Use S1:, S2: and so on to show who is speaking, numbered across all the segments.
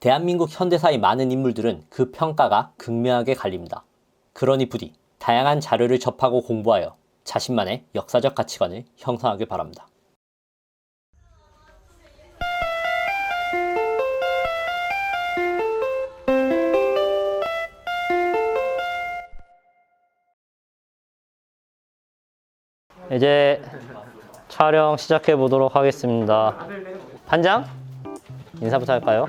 S1: 대한민국 현대사의 많은 인물들은 그 평가가 극명하게 갈립니다. 그러니 부디 다양한 자료를 접하고 공부하여 자신만의 역사적 가치관을 형성하길 바랍니다.
S2: 이제 촬영 시작해 보도록 하겠습니다. 반장, 인사부터 할까요?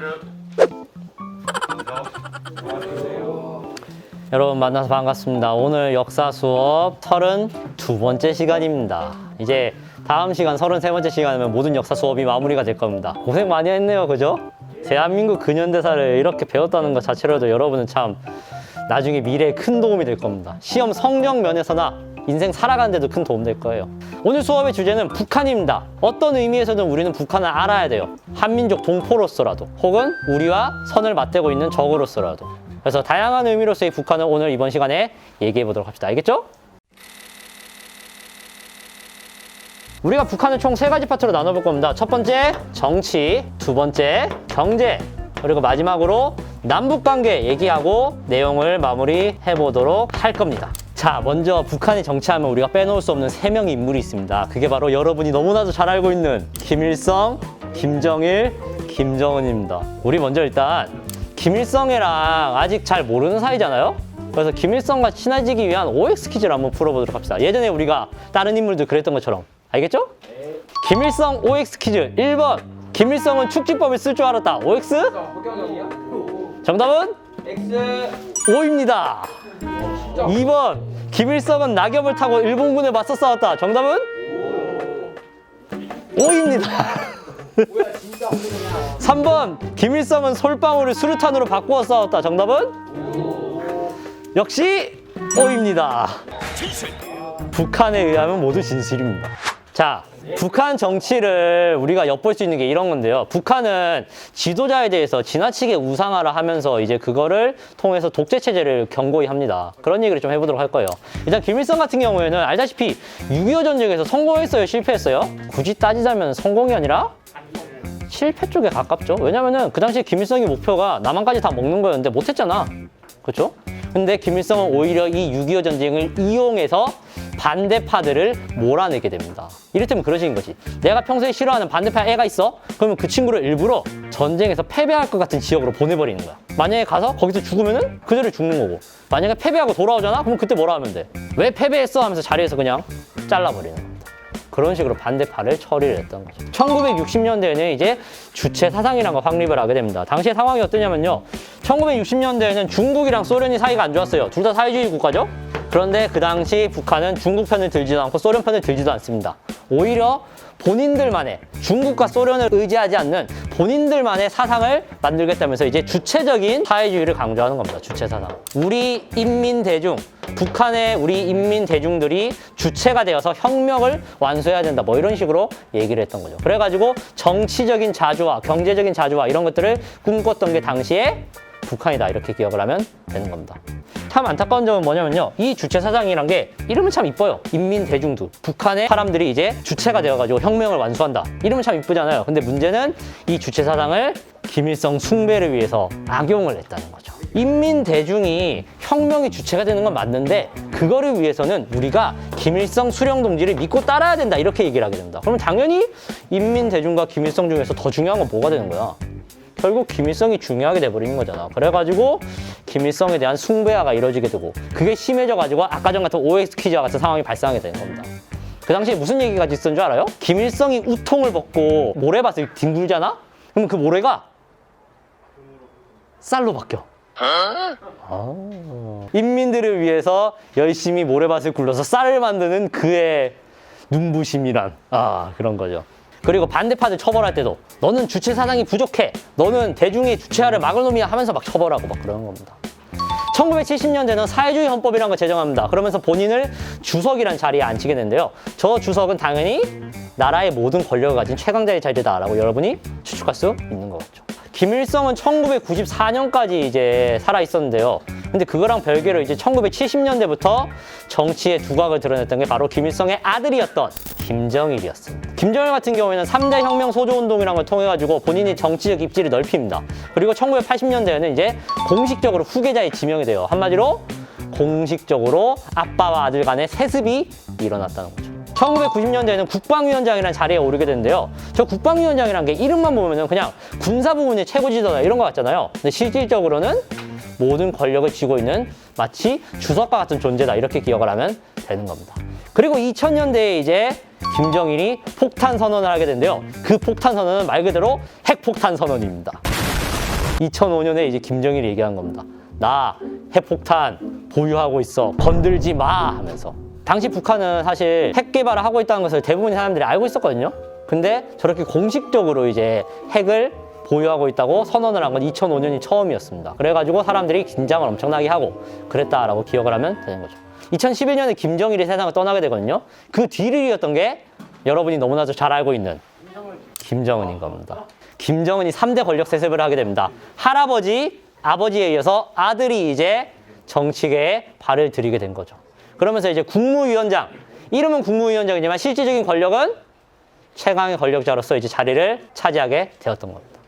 S2: 여러분 만나서 반갑습니다. 오늘 역사 수업 32번째 시간입니다. 이제 다음 시간 33번째 시간이면 모든 역사 수업이 마무리가 될 겁니다. 고생 많이 했네요, 그죠? 대한민국 근현대사를 이렇게 배웠다는 것 자체로도 여러분은 참 나중에 미래에 큰 도움이 될 겁니다. 시험 성적 면에서나 인생 살아가는 데도 큰 도움 될 거예요. 오늘 수업의 주제는 북한입니다. 어떤 의미에서든 우리는 북한을 알아야 돼요. 한민족 동포로서라도 혹은 우리와 선을 맞대고 있는 적으로서라도. 그래서 다양한 의미로서의 북한을 오늘 이번 시간에 얘기해 보도록 합시다. 알겠죠? 우리가 북한을 총 3가지 파트로 나눠볼 겁니다. 첫 번째, 정치. 두 번째, 경제. 그리고 마지막으로 남북관계 얘기하고 내용을 마무리해 보도록 할 겁니다. 자, 먼저 북한이 정치하면 우리가 빼놓을 수 없는 3명의 인물이 있습니다. 그게 바로 여러분이 너무나도 잘 알고 있는 김일성, 김정일, 김정은입니다. 우리 먼저 일단 김일성이랑 아직 잘 모르는 사이잖아요? 그래서 김일성과 친해지기 위한 OX 퀴즈를 한번 풀어보도록 합시다. 예전에 우리가 다른 인물들 그랬던 것처럼. 알겠죠? 네. 김일성 OX 퀴즈 1번. 김일성은 축지법을 쓸 줄 알았다. OX? 정답은? X. O입니다. 2번. 김일성은 낙엽을 타고 일본군에 맞서 싸웠다. 정답은? O입니다. 3번. 김일성은 솔방울을 수류탄으로 바꾸어 싸웠다. 정답은? 역시 O입니다. 북한에 의하면 모두 진실입니다. 자, 북한 정치를 우리가 엿볼 수 있는 게 이런 건데요. 북한은 지도자에 대해서 지나치게 우상화를 하면서 이제 그거를 통해서 독재 체제를 경고히 합니다. 그런 얘기를 좀 해보도록 할 거예요. 일단 김일성 같은 경우에는 알다시피 6.25 전쟁에서 성공했어요? 실패했어요? 굳이 따지자면 성공이 아니라 실패 쪽에 가깝죠. 왜냐면은 그 당시에 김일성의 목표가 남한까지 다 먹는 거였는데 못했잖아. 그렇죠? 근데 김일성은 오히려 이 6.25 전쟁을 이용해서 반대파들을 몰아내게 됩니다. 이를테면 그런 식인 거지. 내가 평소에 싫어하는 반대파 애가 있어? 그러면 그 친구를 일부러 전쟁에서 패배할 것 같은 지역으로 보내버리는 거야. 만약에 가서 거기서 죽으면은 그대로 죽는 거고, 만약에 패배하고 돌아오잖아? 그럼 그때 뭐라 하면 돼? 왜 패배했어? 하면서 자리에서 그냥 잘라버리는 겁니다. 그런 식으로 반대파를 처리를 했던 거죠. 1960년대에는 이제 주체 사상이라는 걸 확립을 하게 됩니다. 당시의 상황이 어떠냐면요. 1960년대에는 중국이랑 소련이 사이가 안 좋았어요. 둘 다 사회주의 국가죠? 그런데 그 당시 북한은 중국 편을 들지도 않고 소련 편을 들지도 않습니다. 오히려 본인들만의, 중국과 소련을 의지하지 않는 본인들만의 사상을 만들겠다면서 이제 주체적인 사회주의를 강조하는 겁니다. 주체 사상. 우리 인민대중, 북한의 우리 인민대중들이 주체가 되어서 혁명을 완수해야 된다. 뭐 이런 식으로 얘기를 했던 거죠. 그래가지고 정치적인 자주화, 경제적인 자주화 이런 것들을 꿈꿨던 게 당시에 북한이다. 이렇게 기억을 하면 되는 겁니다. 참 안타까운 점은 뭐냐면요. 이 주체 사상이란 게 이름은 참 이뻐요. 인민대중도. 북한의 사람들이 이제 주체가 되어가지고 혁명을 완수한다. 이름은 참 이쁘잖아요. 근데 문제는 이 주체 사상을 김일성 숭배를 위해서 악용을 했다는 거죠. 인민대중이 혁명의 주체가 되는 건 맞는데 그거를 위해서는 우리가 김일성 수령 동지를 믿고 따라야 된다. 이렇게 얘기를 하게 됩니다. 그러면 당연히 인민대중과 김일성 중에서 더 중요한 건 뭐가 되는 거야? 결국 김일성이 중요하게 돼버리는 거잖아. 그래가지고 김일성에 대한 숭배화가 이루어지게 되고 그게 심해져가지고 아까 전 같은 OX 퀴즈와 같은 상황이 발생하게 되는 겁니다. 그 당시에 무슨 얘기가 있었는 줄 알아요? 김일성이 우통을 벗고 모래밭을 뒹굴잖아? 그럼 그 모래가 쌀로 바뀌어. 인민들을 위해서 열심히 모래밭을 굴러서 쌀을 만드는 그의 눈부심이란 그런 거죠. 그리고 반대파들 처벌할 때도 너는 주체 사상이 부족해. 너는 대중의 주체화를 막을 놈이야 하면서 막 처벌하고 막 그러는 겁니다. 1970년대는 사회주의 헌법이라는 걸 제정합니다. 그러면서 본인을 주석이라는 자리에 앉히게 되는데요. 저 주석은 당연히 나라의 모든 권력을 가진 최강자의 자리다라고 여러분이 추측할 수 있는 거겠죠. 김일성은 1994년까지 이제 살아 있었는데요. 근데 그거랑 별개로 이제 1970년대부터 정치의 두각을 드러냈던 게 바로 김일성의 아들이었던 김정일이었습니다. 김정일 같은 경우에는 3대 혁명 소조운동이라는 걸 통해 가지고 본인이 정치적 입지를 넓힙니다. 그리고 1980년대에는 이제 공식적으로 후계자에 지명이 돼요. 한마디로 공식적으로 아빠와 아들 간의 세습이 일어났다는 거죠. 1990년대에는 국방위원장이라는 자리에 오르게 되는데요. 저 국방위원장이라는 게 이름만 보면은 그냥 군사 부문의 최고 지도자 이런 거 같잖아요. 근데 실질적으로는 모든 권력을 쥐고 있는 마치 주석과 같은 존재다 이렇게 기억을 하면 되는 겁니다. 그리고 2000년대에 이제 김정일이 폭탄 선언을 하게 되는데요. 그 폭탄 선언은 말 그대로 핵폭탄 선언입니다. 2005년에 이제 김정일이 얘기한 겁니다. 나 핵폭탄 보유하고 있어. 건들지 마 하면서. 당시 북한은 사실 핵 개발을 하고 있다는 것을 대부분의 사람들이 알고 있었거든요. 근데 저렇게 공식적으로 이제 핵을 보유하고 있다고 선언을 한 건 2005년이 처음이었습니다. 그래가지고 사람들이 긴장을 엄청나게 하고 그랬다라고 기억을 하면 되는 거죠. 2011년에 김정일이 세상을 떠나게 되거든요. 그 뒤를 이었던 게 여러분이 너무나도 잘 알고 있는 김정은인 겁니다. 김정은이 3대 권력 세습을 하게 됩니다. 할아버지, 아버지에 이어서 아들이 이제 정치계에 발을 들이게 된 거죠. 그러면서 이제 국무위원장, 이름은 국무위원장이지만 실질적인 권력은 최강의 권력자로서 이제 자리를 차지하게 되었던 겁니다.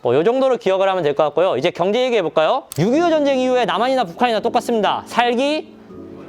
S2: 요 정도로 기억을 하면 될 것 같고요. 이제 경제 얘기해 볼까요? 6.25 전쟁 이후에 남한이나 북한이나 똑같습니다. 살기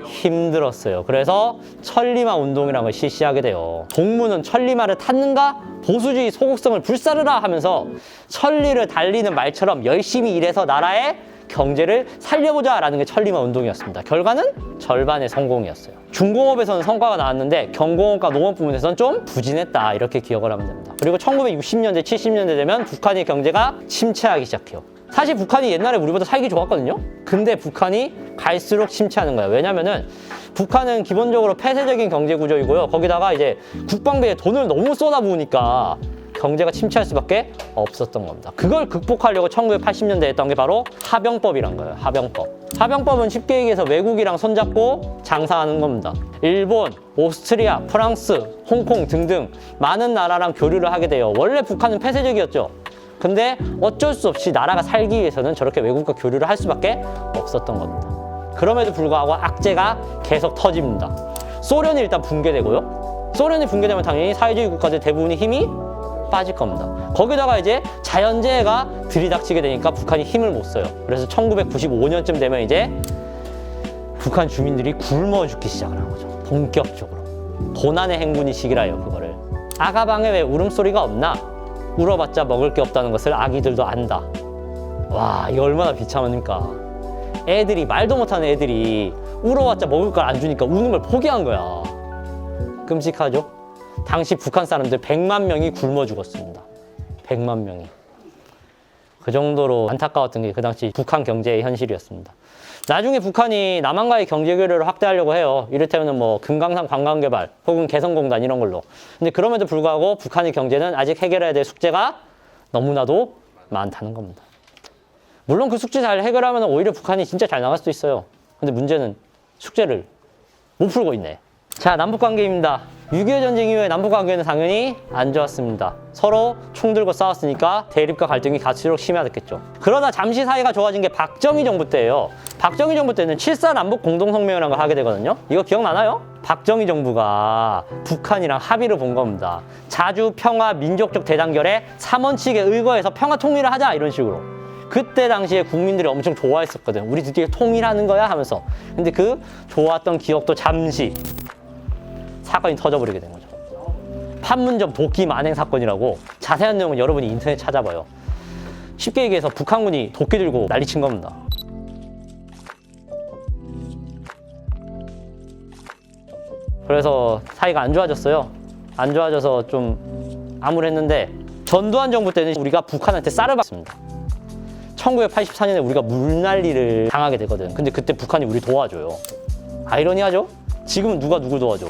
S2: 힘들었어요. 그래서 천리마 운동이라는 걸 실시하게 돼요. 동무는 천리마를 탔는가? 보수주의 소극성을 불사르라 하면서 천리를 달리는 말처럼 열심히 일해서 나라의 경제를 살려보자라는 게 천리마 운동이었습니다. 결과는 절반의 성공이었어요. 중공업에서는 성과가 나왔는데 경공업과 농업 부문에서는 좀 부진했다 이렇게 기억을 하면 됩니다. 그리고 1960년대, 70년대 되면 북한의 경제가 침체하기 시작해요. 사실 북한이 옛날에 우리보다 살기 좋았거든요. 근데 북한이 갈수록 침체하는 거예요. 왜냐면은 북한은 기본적으로 폐쇄적인 경제 구조이고요. 거기다가 이제 국방비에 돈을 너무 쏟아부으니까 경제가 침체할 수밖에 없었던 겁니다. 그걸 극복하려고 1980년대에 했던 게 바로 하병법이란 거예요. 하병법. 하병법은 쉽게 얘기해서 외국이랑 손잡고 장사하는 겁니다. 일본, 오스트리아, 프랑스, 홍콩 등등 많은 나라랑 교류를 하게 돼요. 원래 북한은 폐쇄적이었죠. 근데 어쩔 수 없이 나라가 살기 위해서는 저렇게 외국과 교류를 할 수밖에 없었던 겁니다. 그럼에도 불구하고 악재가 계속 터집니다. 소련이 일단 붕괴되고요. 소련이 붕괴되면 당연히 사회주의 국가들 대부분의 힘이 빠질 겁니다. 거기다가 이제 자연재해가 들이닥치게 되니까 북한이 힘을 못 써요. 그래서 1995년쯤 되면 이제 북한 주민들이 굶어 죽기 시작을 한 거죠. 본격적으로. 고난의 행군이 시기라요, 그거를. 아가방에 왜 울음소리가 없나? 울어봤자 먹을 게 없다는 것을 아기들도 안다. 와, 이거 얼마나 비참합니까? 애들이, 말도 못하는 애들이 울어봤자 먹을 걸 안 주니까 우는 걸 포기한 거야. 끔찍하죠? 당시 북한 사람들 100만 명이 굶어 죽었습니다. 100만 명이. 그 정도로 안타까웠던 게 그 당시 북한 경제의 현실이었습니다. 나중에 북한이 남한과의 경제 교류를 확대하려고 해요. 이를테면 뭐 금강산 관광개발 혹은 개성공단 이런 걸로. 근데 그럼에도 불구하고 북한의 경제는 아직 해결해야 될 숙제가 너무나도 많다는 겁니다. 물론 그 숙제 잘 해결하면 오히려 북한이 진짜 잘 나갈 수도 있어요. 근데 문제는 숙제를 못 풀고 있네. 자, 남북관계입니다. 6.25 전쟁 이후에 남북관계는 당연히 안 좋았습니다. 서로 총 들고 싸웠으니까 대립과 갈등이 갈수록 심화됐겠죠. 그러다 잠시 사이가 좋아진 게 박정희 정부 때예요. 박정희 정부 때는 7.4 남북 공동성명이라는 걸 하게 되거든요. 이거 기억나나요? 박정희 정부가 북한이랑 합의를 본 겁니다. 자주 평화 민족적 대단결에 3원칙에 의거해서 평화 통일을 하자 이런 식으로. 그때 당시에 국민들이 엄청 좋아했었거든. 우리 드디어 통일하는 거야 하면서. 근데 그 좋았던 기억도 잠시 사건이 터져버리게 된 거죠. 판문점 도끼 만행 사건이라고. 자세한 내용은 여러분이 인터넷 찾아봐요. 쉽게 얘기해서 북한군이 도끼 들고 난리친 겁니다. 그래서 사이가 안 좋아졌어요. 안 좋아져서 좀 암울했는데 전두환 정부 때는 우리가 북한한테 쌀을 받습니다. 1984년에 우리가 물난리를 당하게 되거든. 근데 그때 북한이 우리 도와줘요. 아이러니하죠? 지금은 누가 누구 도와줘?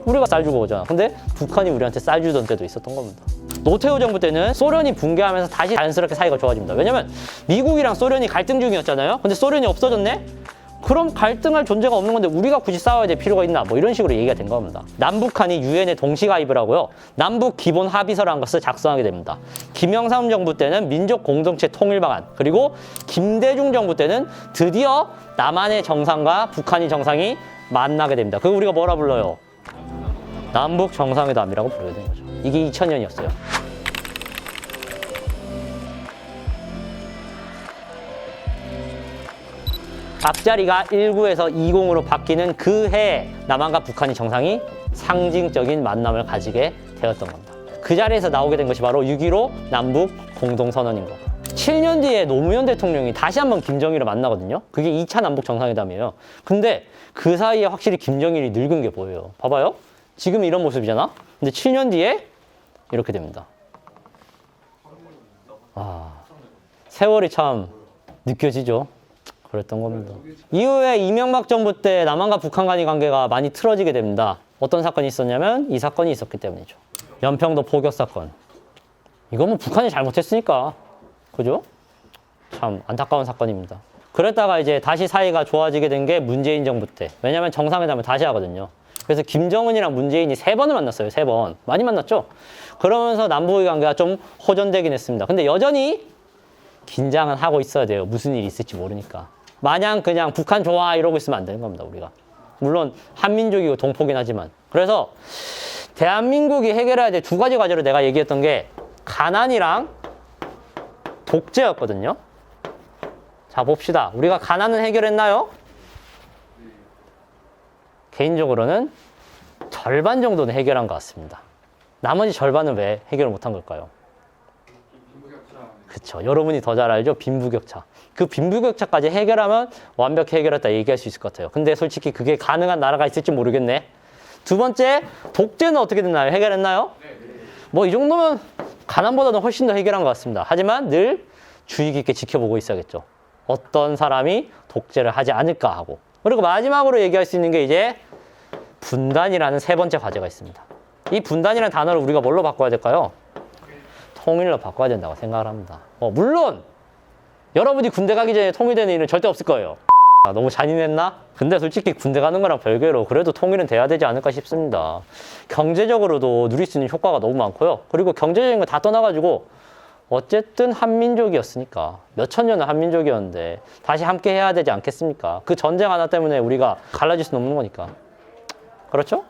S2: 우리가 쌀 주고 오잖아. 근데 북한이 우리한테 쌀 주던 때도 있었던 겁니다. 노태우 정부 때는 소련이 붕괴하면서 다시 자연스럽게 사이가 좋아집니다. 왜냐면 미국이랑 소련이 갈등 중이었잖아요. 근데 소련이 없어졌네? 그럼 갈등할 존재가 없는 건데 우리가 굳이 싸워야 될 필요가 있나? 뭐 이런 식으로 얘기가 된 겁니다. 남북한이 유엔에 동시 가입을 하고요. 남북 기본 합의서라는 것을 작성하게 됩니다. 김영삼 정부 때는 민족 공동체 통일 방안, 그리고 김대중 정부 때는 드디어 남한의 정상과 북한의 정상이 만나게 됩니다. 그거 우리가 뭐라 불러요? 남북 정상회담이라고 부르게 된 거죠. 이게 2000년이었어요. 앞자리가 19에서 20으로 바뀌는 그 해 남한과 북한이 정상이 상징적인 만남을 가지게 되었던 겁니다. 그 자리에서 나오게 된 것이 바로 6.15 남북 공동선언인 거고. 7년 뒤에 노무현 대통령이 다시 한번 김정일을 만나거든요. 그게 2차 남북 정상회담이에요. 근데 그 사이에 확실히 김정일이 늙은 게 보여요. 봐봐요. 지금 이런 모습이잖아. 근데 7년 뒤에 이렇게 됩니다. 세월이 참 느껴지죠. 그랬던 겁니다. 이후에 이명박 정부 때 남한과 북한 간의 관계가 많이 틀어지게 됩니다. 어떤 사건이 있었냐면 이 사건이 있었기 때문이죠. 연평도 포격 사건. 이거 뭐 북한이 잘못했으니까. 그죠? 참 안타까운 사건입니다. 그랬다가 이제 다시 사이가 좋아지게 된 게 문재인 정부 때. 왜냐면 정상회담을 다시 하거든요. 그래서 김정은이랑 문재인이 3번을 만났어요. 3번. 많이 만났죠? 그러면서 남북의 관계가 좀 호전되긴 했습니다. 근데 여전히 긴장은 하고 있어야 돼요. 무슨 일이 있을지 모르니까. 마냥 그냥 북한 좋아 이러고 있으면 안 되는 겁니다. 우리가. 물론 한민족이고 동포긴 하지만. 그래서 대한민국이 해결해야 될 2가지 과제로 내가 얘기했던 게 가난이랑 독재였거든요. 자, 봅시다. 우리가 가난은 해결했나요? 개인적으로는 절반 정도는 해결한 것 같습니다. 나머지 절반은 왜 해결을 못한 걸까요? 그쵸. 여러분이 더 잘 알죠? 빈부격차. 그 빈부격차까지 해결하면 완벽히 해결했다 얘기할 수 있을 것 같아요. 근데 솔직히 그게 가능한 나라가 있을지 모르겠네. 2번째, 독재는 어떻게 됐나요? 해결했나요? 뭐 이 정도면 가난보다는 훨씬 더 해결한 것 같습니다. 하지만 늘 주의 깊게 지켜보고 있어야겠죠. 어떤 사람이 독재를 하지 않을까 하고. 그리고 마지막으로 얘기할 수 있는 게 이제 분단이라는 3번째 과제가 있습니다. 이 분단이라는 단어를 우리가 뭘로 바꿔야 될까요? 통일로 바꿔야 된다고 생각을 합니다. 물론 여러분이 군대 가기 전에 통일되는 일은 절대 없을 거예요. 너무 잔인했나? 근데 솔직히 군대 가는 거랑 별개로 그래도 통일은 돼야 되지 않을까 싶습니다. 경제적으로도 누릴 수 있는 효과가 너무 많고요. 그리고 경제적인 거 다 떠나가지고 어쨌든 한민족이었으니까 몇천 년은 한민족이었는데 다시 함께 해야 되지 않겠습니까? 그 전쟁 하나 때문에 우리가 갈라질 수는 없는 거니까. 그렇죠?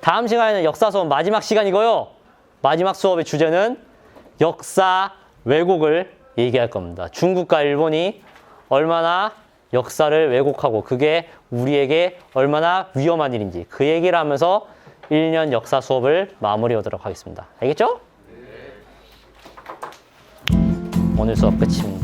S2: 다음 시간에는 역사 수업 마지막 시간이고요. 마지막 수업의 주제는 역사 왜곡을 얘기할 겁니다. 중국과 일본이 얼마나 역사를 왜곡하고 그게 우리에게 얼마나 위험한 일인지 그 얘기를 하면서 1년 역사 수업을 마무리하도록 하겠습니다. 알겠죠? 오늘 수업 끝입니다.